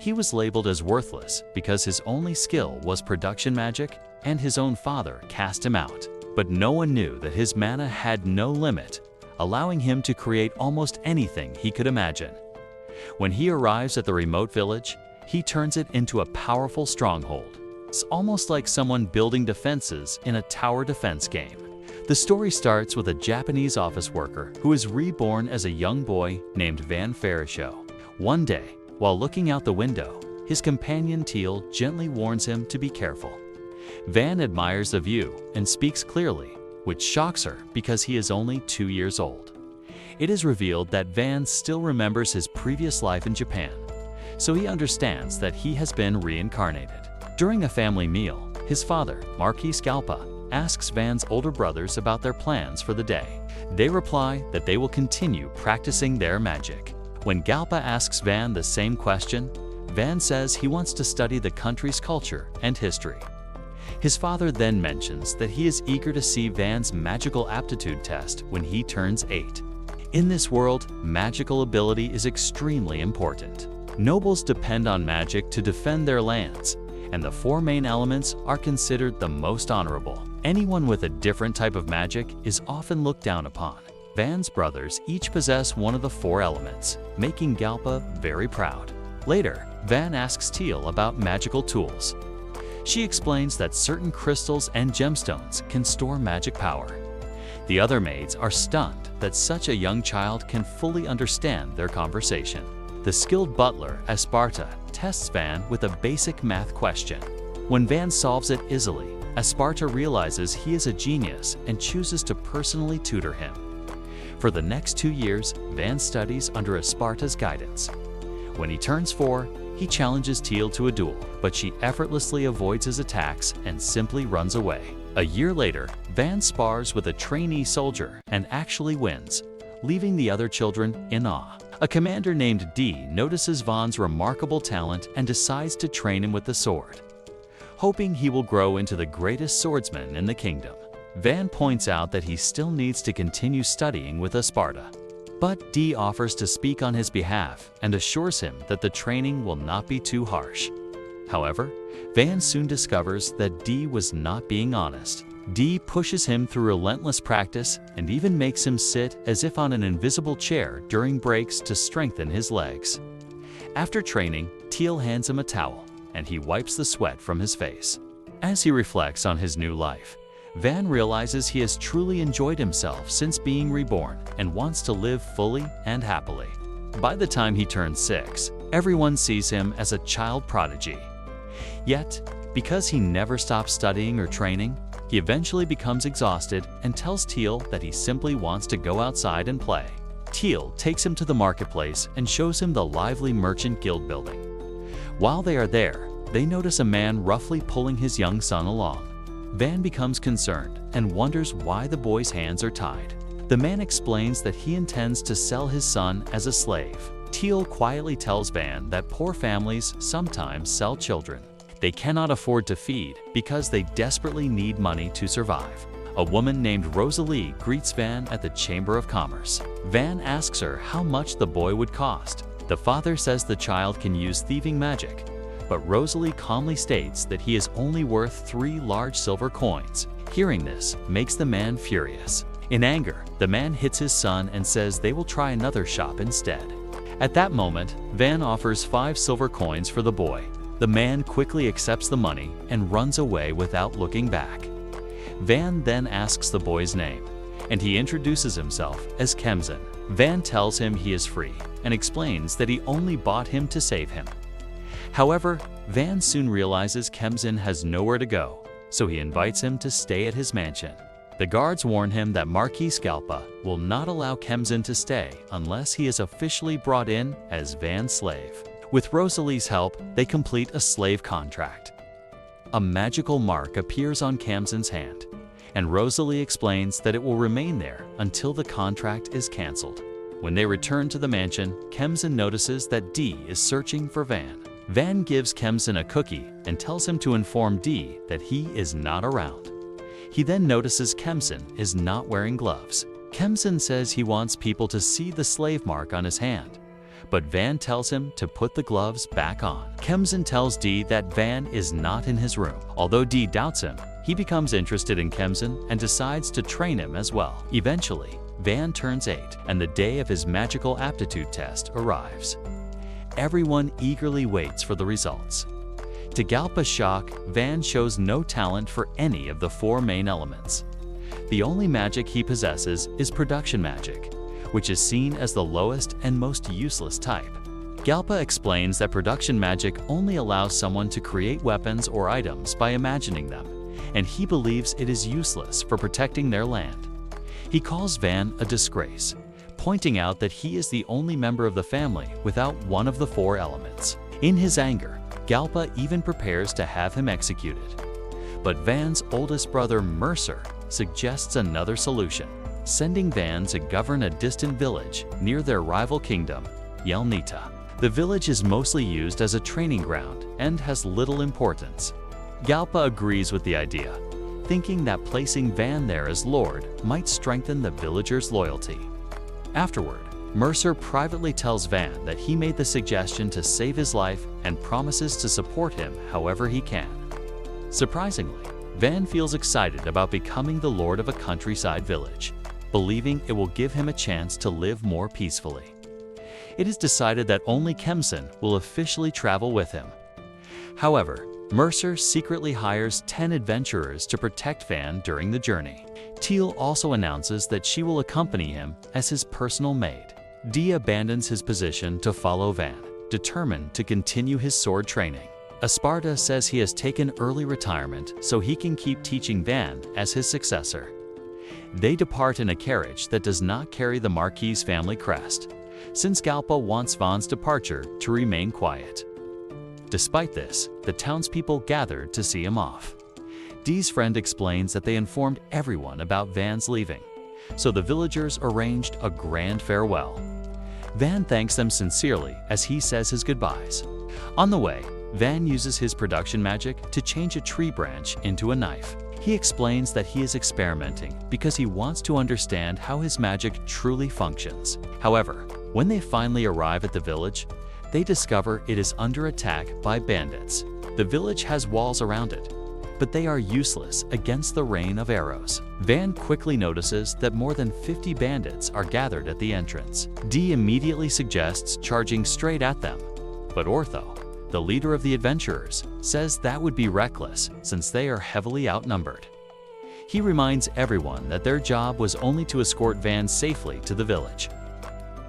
He was labeled as worthless because his only skill was production magic, and his own father cast him out. But no one knew that his mana had no limit, allowing him to create almost anything he could imagine. When he arrives at the remote village, he turns it into a powerful stronghold. It's almost like someone building defenses in a tower defense game. The story starts with a Japanese office worker who is reborn as a young boy named Van Farishow. One day, while looking out the window, his companion Teal gently warns him to be careful. Van admires the view and speaks clearly, which shocks her because he is only 2 years old. It is revealed that Van still remembers his previous life in Japan, so he understands that he has been reincarnated. During a family meal, his father, Marquis Scalpa, asks Van's older brothers about their plans for the day. They reply that they will continue practicing their magic. When Galpa asks Van the same question, Van says he wants to study the country's culture and history. His father then mentions that he is eager to see Van's magical aptitude test when he turns 8. In this world, magical ability is extremely important. Nobles depend on magic to defend their lands, and the 4 main elements are considered the most honorable. Anyone with a different type of magic is often looked down upon. Van's brothers each possess one of the 4 elements, making Galpa very proud. Later, Van asks Teal about magical tools. She explains that certain crystals and gemstones can store magic power. The other maids are stunned that such a young child can fully understand their conversation. The skilled butler, Asparta, tests Van with a basic math question. When Van solves it easily, Asparta realizes he is a genius and chooses to personally tutor him. For the next 2 years, Van studies under Asparta's guidance. When he turns 4, he challenges Teal to a duel, but she effortlessly avoids his attacks and simply runs away. A year later, Van spars with a trainee soldier and actually wins, leaving the other children in awe. A commander named Dee notices Van's remarkable talent and decides to train him with the sword, hoping he will grow into the greatest swordsman in the kingdom. Van points out that he still needs to continue studying with Asparta, but Dee offers to speak on his behalf and assures him that the training will not be too harsh. However, Van soon discovers that Dee was not being honest. Dee pushes him through relentless practice and even makes him sit as if on an invisible chair during breaks to strengthen his legs. After training, Teal hands him a towel, and he wipes the sweat from his face. As he reflects on his new life, Van realizes he has truly enjoyed himself since being reborn and wants to live fully and happily. By the time he turns 6, everyone sees him as a child prodigy. Yet, because he never stops studying or training, he eventually becomes exhausted and tells Teal that he simply wants to go outside and play. Teal takes him to the marketplace and shows him the lively merchant guild building. While they are there, they notice a man roughly pulling his young son along. Van becomes concerned and wonders why the boy's hands are tied. The man explains that he intends to sell his son as a slave. Teal quietly tells Van that poor families sometimes sell children they cannot afford to feed because they desperately need money to survive. A woman named Rosalie greets Van at the Chamber of Commerce. Van asks her how much the boy would cost. The father says the child can use thieving magic, but Rosalie calmly states that he is only worth 3 large silver coins. Hearing this makes the man furious. In anger, the man hits his son and says they will try another shop instead. At that moment, Van offers 5 silver coins for the boy. The man quickly accepts the money and runs away without looking back. Van then asks the boy's name, and he introduces himself as Kemzin. Van tells him he is free and explains that he only bought him to save him. However, Van soon realizes Kemzin has nowhere to go, so he invites him to stay at his mansion. The guards warn him that Marquis Scalpa will not allow Kemzin to stay unless he is officially brought in as Van's slave. With Rosalie's help, they complete a slave contract. A magical mark appears on Kemzin's hand, and Rosalie explains that it will remain there until the contract is cancelled. When they return to the mansion, Kemzin notices that Dee is searching for Van. Van gives Kemzin a cookie and tells him to inform Dee that he is not around. He then notices Kemzin is not wearing gloves. Kemzin says he wants people to see the slave mark on his hand, but Van tells him to put the gloves back on. Kemsin tells Dee that Van is not in his room. Although Dee doubts him, he becomes interested in Kemsin and decides to train him as well. Eventually, Van turns 8, and the day of his magical aptitude test arrives. Everyone eagerly waits for the results. To Galpa's shock, Van shows no talent for any of the 4 main elements. The only magic he possesses is production magic, which is seen as the lowest and most useless type. Galpa explains that production magic only allows someone to create weapons or items by imagining them, and he believes it is useless for protecting their land. He calls Van a disgrace, pointing out that he is the only member of the family without one of the 4 elements. In his anger, Galpa even prepares to have him executed. But Van's oldest brother, Mercer, suggests another solution, sending Van to govern a distant village near their rival kingdom, Yelnita. The village is mostly used as a training ground and has little importance. Galpa agrees with the idea, thinking that placing Van there as lord might strengthen the villagers' loyalty. Afterward, Mercer privately tells Van that he made the suggestion to save his life and promises to support him however he can. Surprisingly, Van feels excited about becoming the lord of a countryside village, believing it will give him a chance to live more peacefully. It is decided that only Kemsin will officially travel with him. However, Mercer secretly hires 10 adventurers to protect Van during the journey. Teal also announces that she will accompany him as his personal maid. Dee abandons his position to follow Van, determined to continue his sword training. Esparta says he has taken early retirement so he can keep teaching Van as his successor. They depart in a carriage that does not carry the Marquis family crest, since Galpa wants Van's departure to remain quiet. Despite this, the townspeople gathered to see him off. Dee's friend explains that they informed everyone about Van's leaving, so the villagers arranged a grand farewell. Van thanks them sincerely as he says his goodbyes. On the way, Van uses his production magic to change a tree branch into a knife. He explains that he is experimenting because he wants to understand how his magic truly functions. However, when they finally arrive at the village, they discover it is under attack by bandits. The village has walls around it, but they are useless against the rain of arrows. Van quickly notices that more than 50 bandits are gathered at the entrance. Dee immediately suggests charging straight at them, but Ortho, the leader of the adventurers, says that would be reckless since they are heavily outnumbered. He reminds everyone that their job was only to escort Van safely to the village.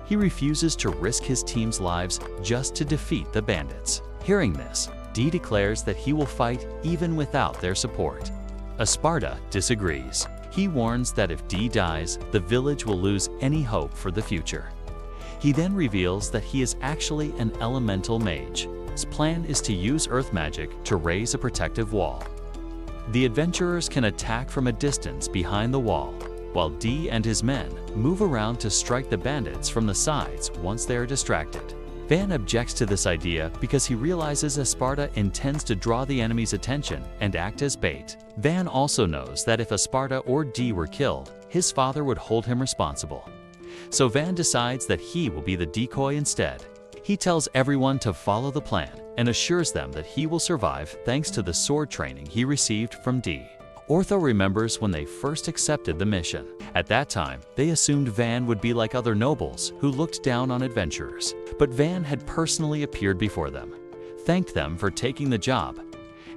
He refuses to risk his team's lives just to defeat the bandits. Hearing this, Dee declares that he will fight even without their support. Esparta disagrees. He warns that if Dee dies, the village will lose any hope for the future. He then reveals that he is actually an elemental mage. His plan is to use earth magic to raise a protective wall. The adventurers can attack from a distance behind the wall, while Dee and his men move around to strike the bandits from the sides once they are distracted. Van objects to this idea because he realizes Esparta intends to draw the enemy's attention and act as bait. Van also knows that if Esparta or Dee were killed, his father would hold him responsible. So Van decides that he will be the decoy instead. He tells everyone to follow the plan and assures them that he will survive thanks to the sword training he received from Dee. Ortho remembers when they first accepted the mission. At that time, they assumed Van would be like other nobles who looked down on adventurers. But Van had personally appeared before them, thanked them for taking the job,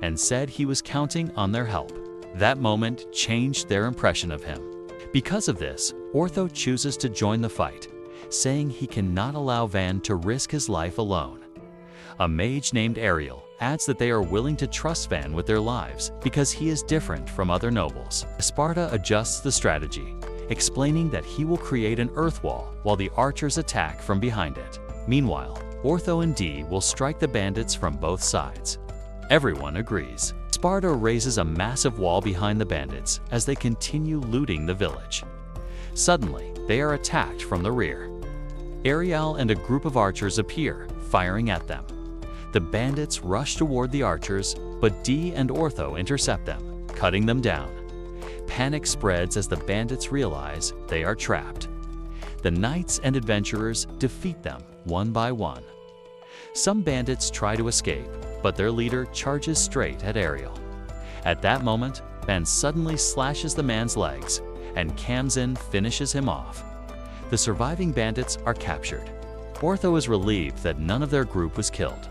and said he was counting on their help. That moment changed their impression of him. Because of this, Ortho chooses to join the fight, saying he cannot allow Van to risk his life alone. A mage named Ariel adds that they are willing to trust Van with their lives because he is different from other nobles. Esparta adjusts the strategy, explaining that he will create an earth wall while the archers attack from behind it. Meanwhile, Ortho and Dee will strike the bandits from both sides. Everyone agrees. Esparta raises a massive wall behind the bandits as they continue looting the village. Suddenly, they are attacked from the rear. Ariel and a group of archers appear, firing at them. The bandits rush toward the archers, but Dee and Ortho intercept them, cutting them down. Panic spreads as the bandits realize they are trapped. The knights and adventurers defeat them one by one. Some bandits try to escape, but their leader charges straight at Ariel. At that moment, Van suddenly slashes the man's legs, and Kamzin finishes him off. The surviving bandits are captured. Ortho is relieved that none of their group was killed.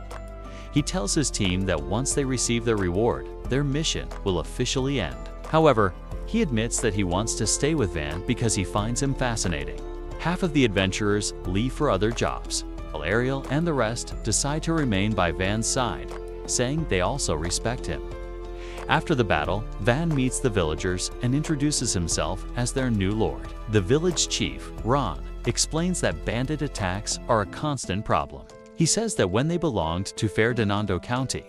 He tells his team that once they receive their reward, their mission will officially end. However, he admits that he wants to stay with Van because he finds him fascinating. Half of the adventurers leave for other jobs, while Ariel and the rest decide to remain by Van's side, saying they also respect him. After the battle, Van meets the villagers and introduces himself as their new lord. The village chief, Ron, explains that bandit attacks are a constant problem. He says that when they belonged to Ferdinando County,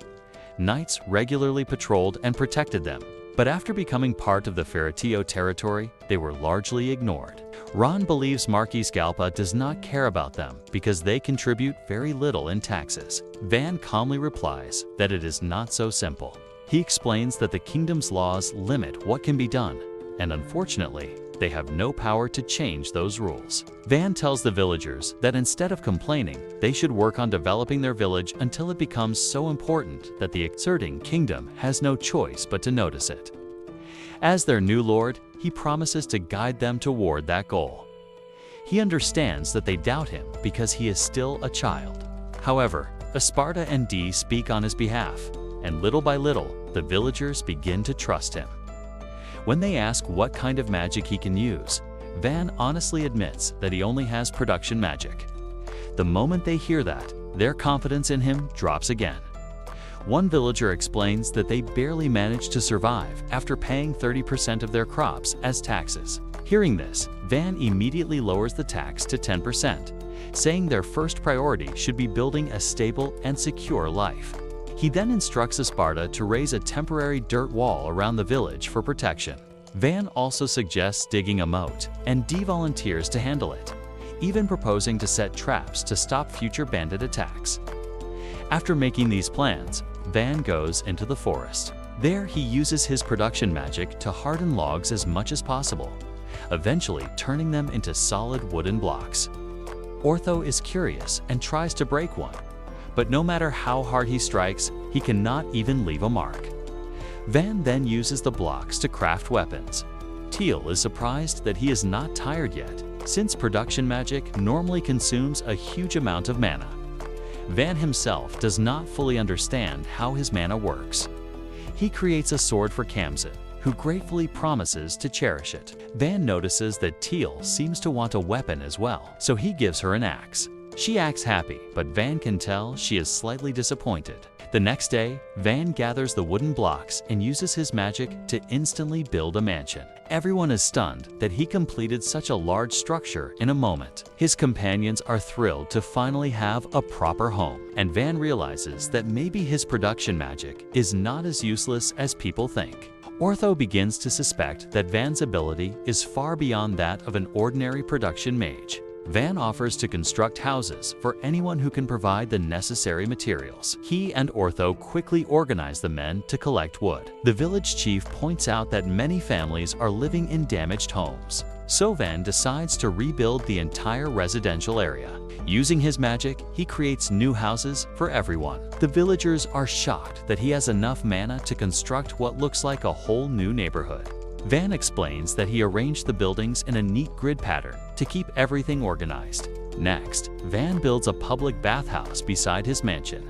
knights regularly patrolled and protected them, but after becoming part of the Ferretillo territory, they were largely ignored. Ron believes Marquis Galpa does not care about them because they contribute very little in taxes. Van calmly replies that it is not so simple. He explains that the kingdom's laws limit what can be done, and unfortunately, they have no power to change those rules. Van tells the villagers that instead of complaining, they should work on developing their village until it becomes so important that the exerting kingdom has no choice but to notice it. As their new lord, he promises to guide them toward that goal. He understands that they doubt him because he is still a child. However, Esparta and Dee speak on his behalf, and little by little, the villagers begin to trust him. When they ask what kind of magic he can use, Van honestly admits that he only has production magic. The moment they hear that, their confidence in him drops again. One villager explains that they barely managed to survive after paying 30% of their crops as taxes. Hearing this, Van immediately lowers the tax to 10%, saying their first priority should be building a stable and secure life. He then instructs Esparta to raise a temporary dirt wall around the village for protection. Van also suggests digging a moat, and Dee volunteers to handle it, even proposing to set traps to stop future bandit attacks. After making these plans, Van goes into the forest. There, he uses his production magic to harden logs as much as possible, eventually turning them into solid wooden blocks. Ortho is curious and tries to break one, but no matter how hard he strikes, he cannot even leave a mark. Van then uses the blocks to craft weapons. Teal is surprised that he is not tired yet, since production magic normally consumes a huge amount of mana. Van himself does not fully understand how his mana works. He creates a sword for Kamzin, who gratefully promises to cherish it. Van notices that Teal seems to want a weapon as well, so he gives her an axe. She acts happy, but Van can tell she is slightly disappointed. The next day, Van gathers the wooden blocks and uses his magic to instantly build a mansion. Everyone is stunned that he completed such a large structure in a moment. His companions are thrilled to finally have a proper home, and Van realizes that maybe his production magic is not as useless as people think. Ortho begins to suspect that Van's ability is far beyond that of an ordinary production mage. Van offers to construct houses for anyone who can provide the necessary materials. He and Ortho quickly organize the men to collect wood. The village chief points out that many families are living in damaged homes, so Van decides to rebuild the entire residential area. Using his magic, he creates new houses for everyone. The villagers are shocked that he has enough mana to construct what looks like a whole new neighborhood. Van explains that he arranged the buildings in a neat grid pattern to keep everything organized. Next, Van builds a public bathhouse beside his mansion.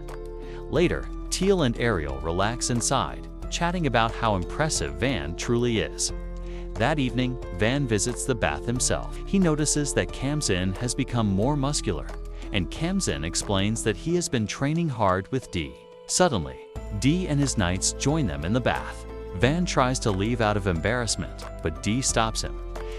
Later, Teal and Ariel relax inside, chatting about how impressive Van truly is. That evening, Van visits the bath himself. He notices that Kamzin has become more muscular, and Kamzin explains that he has been training hard with Dee. Suddenly, Dee and his knights join them in the bath. Van tries to leave out of embarrassment, but Dee stops him,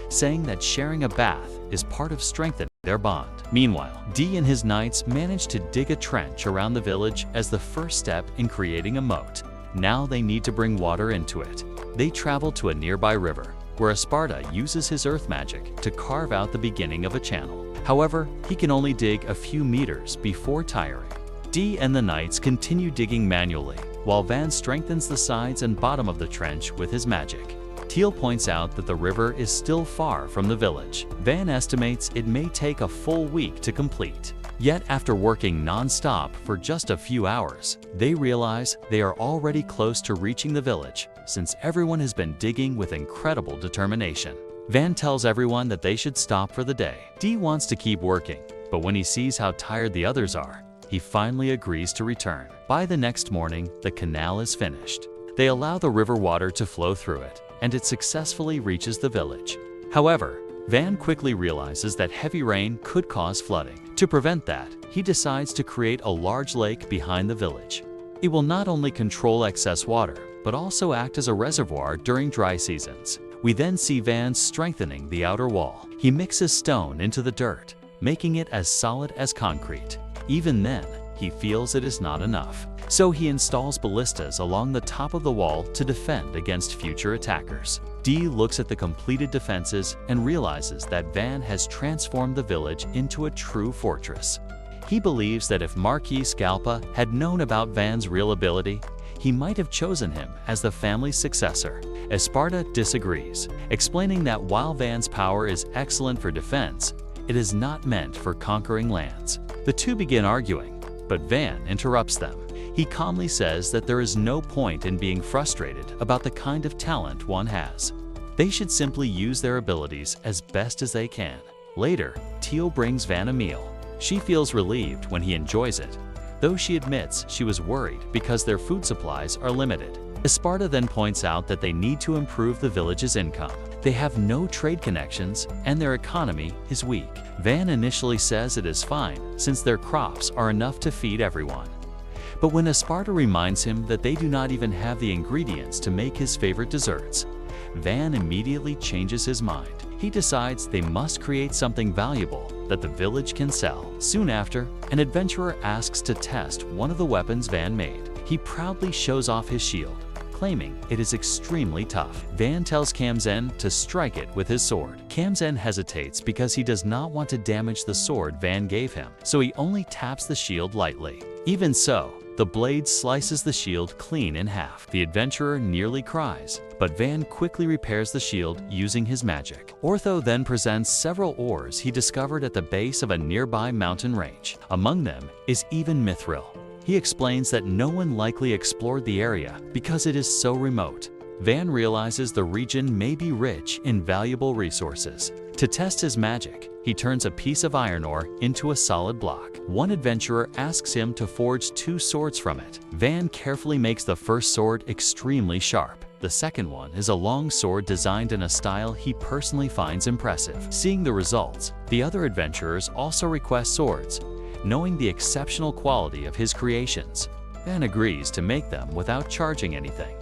saying that sharing a bath is part of strengthening their bond. Meanwhile, Dee and his knights manage to dig a trench around the village as the first step in creating a moat. Now they need to bring water into it. They travel to a nearby river, where Esparta uses his earth magic to carve out the beginning of a channel. However, he can only dig a few meters before tiring. Dee and the knights continue digging manually, while Van strengthens the sides and bottom of the trench with his magic. Teal points out that the river is still far from the village. Van estimates it may take a full week to complete. Yet after working non-stop for just a few hours, they realize they are already close to reaching the village since everyone has been digging with incredible determination. Van tells everyone that they should stop for the day. Dee wants to keep working, but when he sees how tired the others are, he finally agrees to return. By the next morning, the canal is finished. They allow the river water to flow through it, and it successfully reaches the village. However, Van quickly realizes that heavy rain could cause flooding. To prevent that, he decides to create a large lake behind the village. It will not only control excess water, but also act as a reservoir during dry seasons. We then see Van strengthening the outer wall. He mixes stone into the dirt, making it as solid as concrete. Even then, he feels it is not enough. So he installs ballistas along the top of the wall to defend against future attackers. Dee looks at the completed defenses and realizes that Van has transformed the village into a true fortress. He believes that if Marquis Scalpa had known about Van's real ability, he might have chosen him as the family's successor. Esparta disagrees, explaining that while Van's power is excellent for defense, it is not meant for conquering lands. The two begin arguing, but Van interrupts them. He calmly says that there is no point in being frustrated about the kind of talent one has. They should simply use their abilities as best as they can. Later, Teal brings Van a meal. She feels relieved when he enjoys it, though she admits she was worried because their food supplies are limited. Esparta then points out that they need to improve the village's income. They have no trade connections and their economy is weak. Van initially says it is fine since their crops are enough to feed everyone. But when Esparta reminds him that they do not even have the ingredients to make his favorite desserts, Van immediately changes his mind. He decides they must create something valuable that the village can sell. Soon after, an adventurer asks to test one of the weapons Van made. He proudly shows off his shield, claiming it is extremely tough. Van tells Kamzen to strike it with his sword. Kamzen hesitates because he does not want to damage the sword Van gave him, so he only taps the shield lightly. Even so, the blade slices the shield clean in half. The adventurer nearly cries, but Van quickly repairs the shield using his magic. Ortho then presents several ores he discovered at the base of a nearby mountain range. Among them is even mithril. He explains that no one likely explored the area because it is so remote. Van realizes the region may be rich in valuable resources. To test his magic, he turns a piece of iron ore into a solid block. One adventurer asks him to forge 2 swords from it. Van carefully makes the first sword extremely sharp. The second one is a long sword designed in a style he personally finds impressive. Seeing the results, the other adventurers also request swords, knowing the exceptional quality of his creations. Van agrees to make them without charging anything.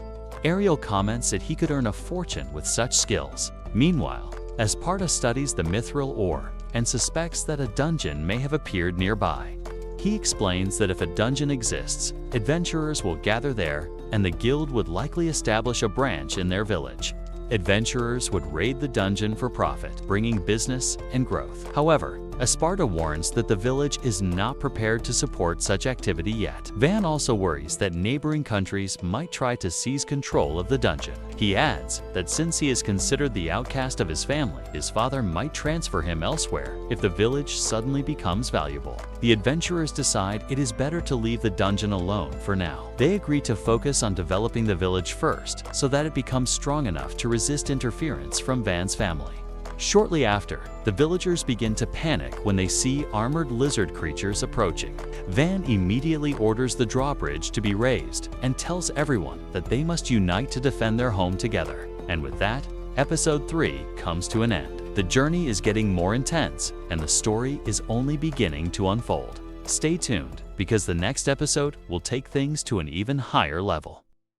Ariel comments that he could earn a fortune with such skills. Meanwhile, Esparta studies the mithril ore and suspects that a dungeon may have appeared nearby. He explains that if a dungeon exists, adventurers will gather there and the guild would likely establish a branch in their village. Adventurers would raid the dungeon for profit, bringing business and growth. However, Esparta warns that the village is not prepared to support such activity yet. Van also worries that neighboring countries might try to seize control of the dungeon. He adds that since he is considered the outcast of his family, his father might transfer him elsewhere if the village suddenly becomes valuable. The adventurers decide it is better to leave the dungeon alone for now. They agree to focus on developing the village first so that it becomes strong enough to resist interference from Van's family. Shortly after, the villagers begin to panic when they see armored lizard creatures approaching. Van immediately orders the drawbridge to be raised and tells everyone that they must unite to defend their home together. And with that, Episode 3 comes to an end. The journey is getting more intense, and the story is only beginning to unfold. Stay tuned, because the next episode will take things to an even higher level.